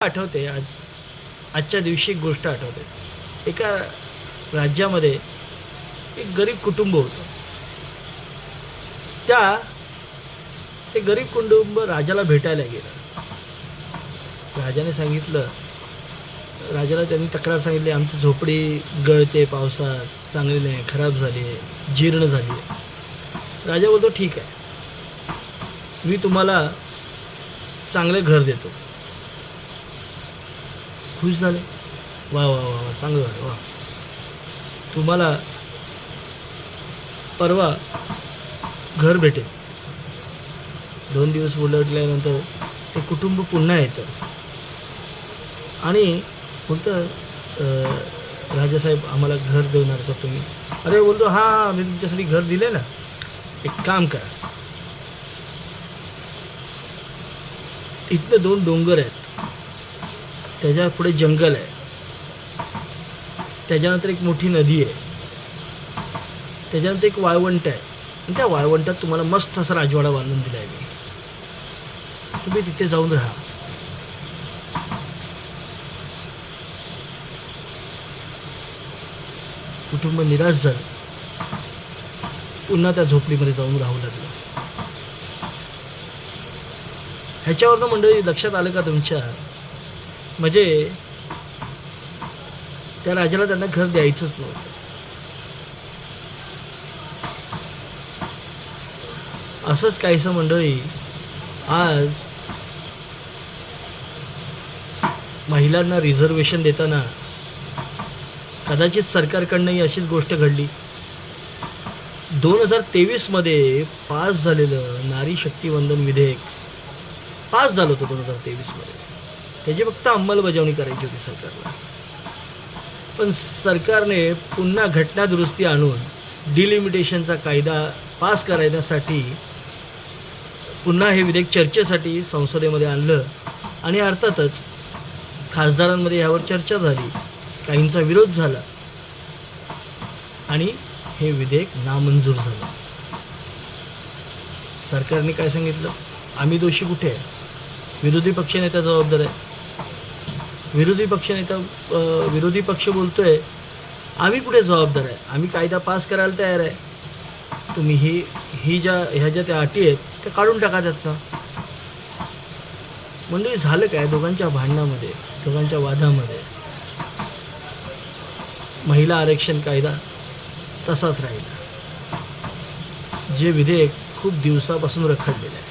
आठवते आजच्या दिवशी एक गोष्ट आठवते. एका राज्यामध्ये एक गरीब कुटुंब होतं. ते गरीब कुटुंब राजाला भेटायला गेलं. राजाने सांगितलं, राजाला त्यांनी तक्रार सांगितली, आमची झोपडी गळते पावसात, चांगली नाही, खराब झाली आहे, जीर्ण झाली आहे. राजा बोलतो, ठीक आहे, मी तुम्हाला चांगले घर देतो. खुश झाले. वा वा वा वा, चांगलं झालं, वा. तुम्हाला परवा घर भेटेल. 2 दिवस उलटल्यानंतर ते कुटुंब पुन्हा येतं आणि बोलतं, राजासाहेब आम्हाला घर देणार का तुम्ही? अरे बोलतो, हां मी तुमच्यासाठी घर दिले ना, एक काम करा, इथले 2 डोंगर आहेत, त्याच्या पुढे जंगल आहे, त्याच्यानंतर एक मोठी नदी आहे, त्याच्यानंतर एक वाळवंट आहे, आणि त्या वाळवंटात तुम्हाला मस्त असा राजवाडा बांधून दिला आहे मी, तुम्ही तिथे जाऊन राहा. कुटुंब निराश झालं, पुन्हा त्या झोपडीमध्ये जाऊन राहू लागलं. ह्याच्यावरनं मंडळी लक्षात आलं का तुमच्या, म्हणजे त्या राजाला त्यांना घर द्यायचंच नव्हतं. असंच काहीसं मंडळी आज महिलांना रिझर्वेशन देताना कदाचित सरकारकडनंही अशीच गोष्ट घडली. 2023 मध्ये पास झालेलं नारी शक्ती वंदन विधेयक पास झालं होतं 2023 मध्ये. त्याची फक्त अंमलबजावणी करायची होती सरकारला. पण सरकारने पुन्हा घटना दुरुस्ती आणून डिलिमिटेशनचा कायदा पास करण्यासाठी पुन्हा हे विधेयक चर्चेसाठी संसदेमध्ये आणलं आणि अर्थातच खासदारांमध्ये यावर चर्चा झाली, काहींचा विरोध झाला आणि हे विधेयक नामंजूर झालं. सरकारने काय सांगितलं, आम्ही दोषी कुठे आहे? विरोधी पक्षनेता जबाबदार आहे. विरोधी पक्ष बोलतोय, आम्ही कुठे जबाबदार आहे, आम्ही कायदा पास करायला तयार आहे, तुम्ही ह्या ज्या त्या अटी आहेत त्या काढून टाका त्यातनं. म्हणजे झालं काय, दोघांच्या भांडणामध्ये, दोघांच्या वादामध्ये महिला आरक्षण कायदा तसाच राहिला, जे विधेयक खूप दिवसापासून रखडलेलं आहे.